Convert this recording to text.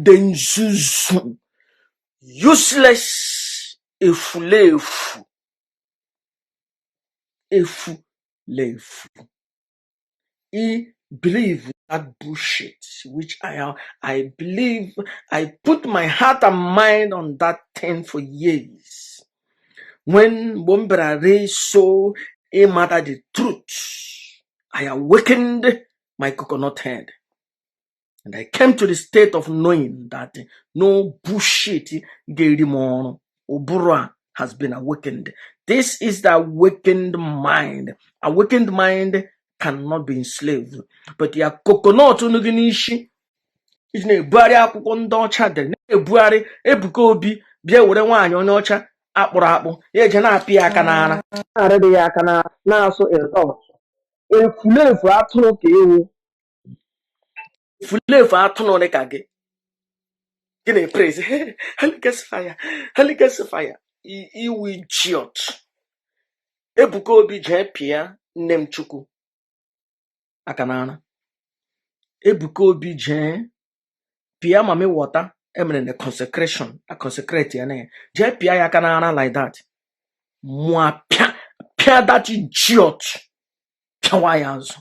the nzuzu, useless efulefu. Efulefu. He believe that bullshit, which I believe, I put my heart and mind on that thing for years. When Bombrare saw a matter the truth, I awakened my coconut head. And I came to the state of knowing that no bullshit Gerimon Obura has been awakened. This is the awakened mind. Awakened mind cannot be enslaved. But your coconut unuginishi is na ebuari akwụkwọ ndị ọcha dere na-ebuari Ebuka Obi bịa were nwaanyị onye ọcha akpụrụ akpụ ya eje na-apị ya aka n'ara na-arịdị ya aka na-asụ ịrịtọt efulefu atụrụ ka ewu efulefu atụrụ dị ka gị gonna praise Holy Ghost fire, Holy Ghost fire. Iwu idiot. Ebuka Obi jee pịa nne m Chukwu aka n'ara. Ebuka Obi jee pịa mami wọta emere na consecration, a consecrate ya na ya. Jee pịa ya aka n'ara like that. Mwa pịa that idiot. Pịawa ya azụ.